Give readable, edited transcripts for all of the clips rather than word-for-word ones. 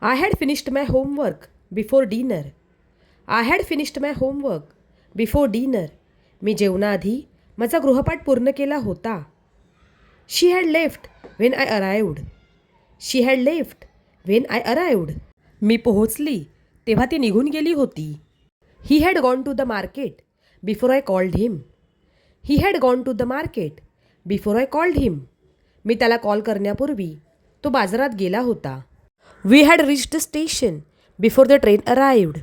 I had finished my homework before dinner. I had finished my homework before dinner. मी जेवणाआधी माझा गृहपाठ पूर्ण केला होता. She had left when I arrived. She had left when I arrived. मी पोहोचली तेव्हा ती निघून गेली होती. He had gone to the market before I called him. He had gone to the market before I called him. मी त्याला call करण्यापूर्वी तो बाजारात गेला होता. We had reached station before the train arrived.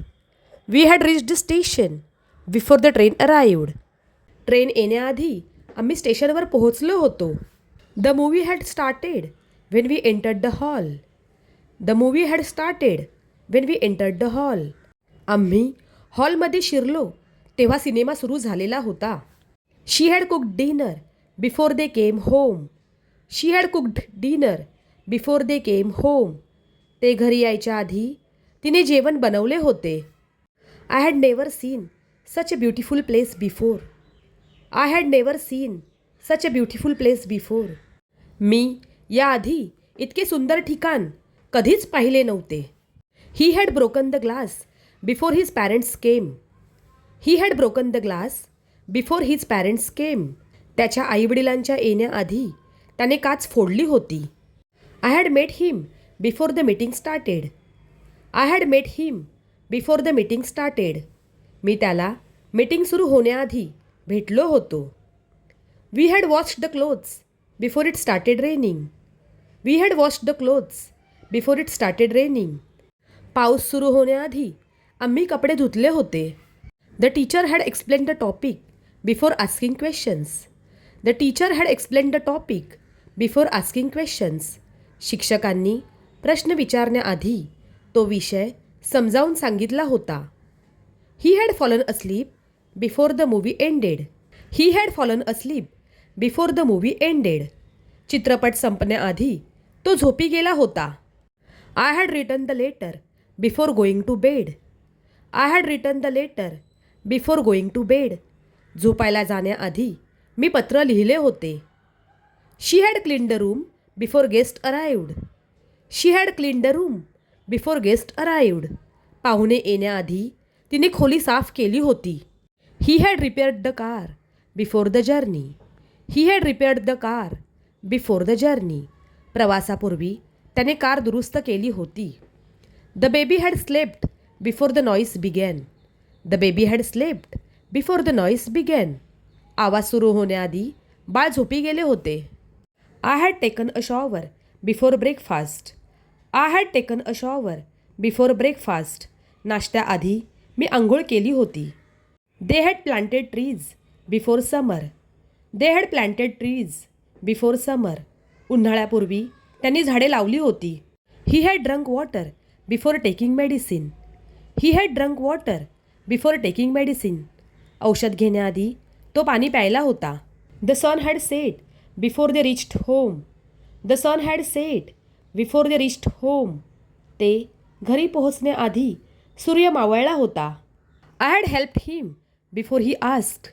We had reached station before the train arrived. Train येण्याआधी आम्ही स्टेशनवर पोहोचलो होतो. The movie had started when we entered the hall. The movie had started when we entered the hall. आम्ही हॉलमध्ये शिरलो तेव्हा cinema सुरू झालेला होता. She had cooked dinner before they came home. She had cooked dinner before they came home. ते घरी यायच्या आधी तिने जेवण बनवले होते. I had never seen such a beautiful place before. I had never seen such a beautiful place before. मी याआधी इतके सुंदर ठिकाण कधीच पाहिले नव्हते. He had broken the glass before his parents came. He had broken the glass before his parents came. त्याच्या आईवडिलांच्या येण्याआधी त्याने काच फोडली होती. I had met him before the meeting started. I had met him before the meeting started. मी त्याला meeting सुरू होण्याआधी भेटलो होतो. We had washed the clothes before it started raining. We had washed the clothes before it started raining. पाऊस सुरू होण्याआधी आम्ही कपडे धुतले होते. The teacher had explain the topic before asking questions. The teacher had explain the topic before asking questions. शिक्षकांनी प्रश्न विचारण्याआधी तो विषय समजावून सांगितला होता. He had fallen asleep before the movie ended. He had fallen asleep before the movie ended. चित्रपट संपण्याआधी तो झोपी गेला होता. I had written the letter before going to bed. I had written the letter before going to bed. झोपायला जाण्याआधी मी पत्र लिहिले होते. She had clean the room before guest arrived. She had clean the room before guest arrived. पाहुणे येण्याआधी तिने खोली साफ केली होती. He had repaired the car before the journey. He had repaired the car before the journey. प्रवासापूर्वी त्याने car दुरुस्त केली होती. The baby had slept before the noise began. The baby had slept before the noise began. आवाज सुरू होण्याआधी बाळ झोपी गेले होते. I had taken a shower before breakfast. I had taken a shower before breakfast. नाश्त्याआधी मी आंघोळ केली होती. They had planted trees before summer. They had planted trees before summer. उन्हाळ्यापूर्वी त्यांनी झाडे लावली होती. He had drunk water before taking medicine. He had drunk water before taking medicine. औषध घेण्याआधी तो पाणी प्यायला होता. The sun had set before they reached home. The sun had set before they reached home. ते घरी पोहोचण्याआधी सूर्य मावळला होता. I had helped him before he asked.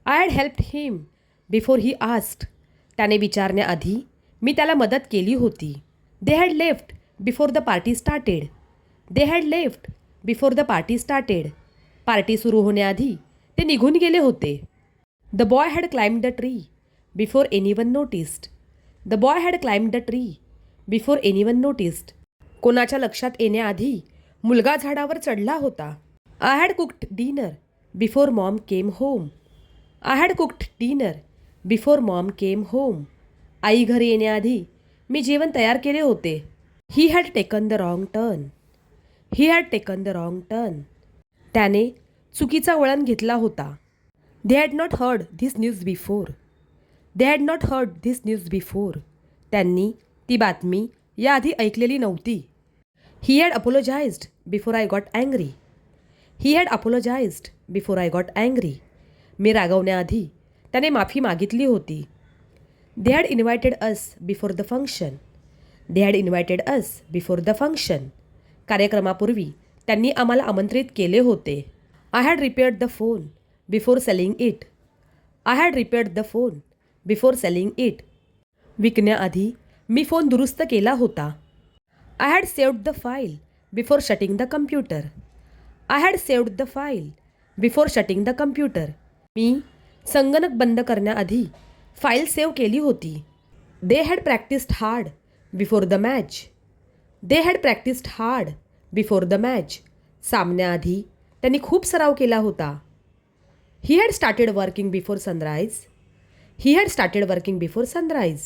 I had helped him before he asked. त्याने विचारण्याआधी मी त्याला मदत केली होती. They had left before the party started. They had left before the party started. Party सुरू होण्याआधी ते निघून गेले होते. The boy had climbed the tree before anyone noticed. The boy had climbed the tree before anyone noticed. कोणाच्या लक्षात येण्याआधी मुलगा झाडावर चढला होता. I had cooked dinner before mom came home. I had cooked dinner before mom came home. आई घरी येण्याआधी मी जेवण तयार केले होते. He had taken the wrong turn. He had taken the wrong turn. त्याने चुकीचा वळण घेतला होता. They had not heard this news before. They had not heard this news before. त्यांनी ती बातमी याआधी ऐकलेली नव्हती. He had apologised before I got angry. He had apologised before I got angry. मी रागवण्याआधी त्याने माफी मागितली होती. They had invited us before the function. They had invited us before the function. कार्यक्रमापूर्वी त्यांनी आम्हाला आमंत्रित केले होते. I had repaired the phone before selling it. I had repaired the phone before selling it. विकण्याआधी मी फोन दुरुस्त केला होता. I had saved the file before shutting the computer. I had saved the file before shutting the computer. मी संगणक बंद करण्याआधी file save केली होती. They had practised hard before the match. They had practised hard before the match. सामन्याआधी त्यांनी खूप सराव केला होता. He had started working before sunrise. He had started working before sunrise.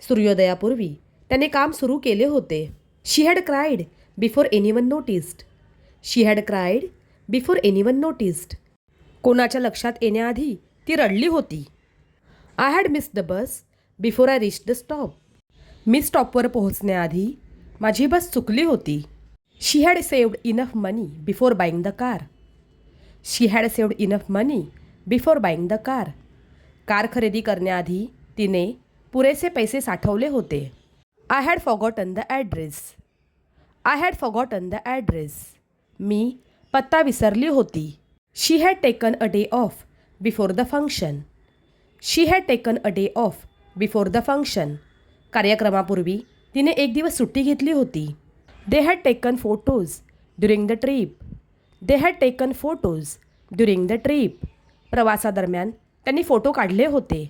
सूर्योदयापूर्वी त्याने काम सुरू केले होते. She had cried before anyone noticed. She had cried before anyone noticed. कोणाच्या लक्षात येण्याआधी ती रडली होती. I had missed the bus before I reach the stop. मी स्टॉपवर पोहोचण्याआधी माझी बस चुकली होती. She had saved enough money before buying the car. She had saved enough money before buying the car. Car खरेदी करण्याआधी तिने पुरेसे पैसे साठवले होते. I had forgotten the address. I had forgotten the address. मी पत्ता विसरली होती. She had taken a day off before the function. She had taken a day off before the function. कार्यक्रमापूर्वी तिने एक दिवस सुट्टी घेतली होती. They had taken photos during the trip. They had taken photos during the trip. प्रवासादरम्यान त्यांनी photo काढले होते.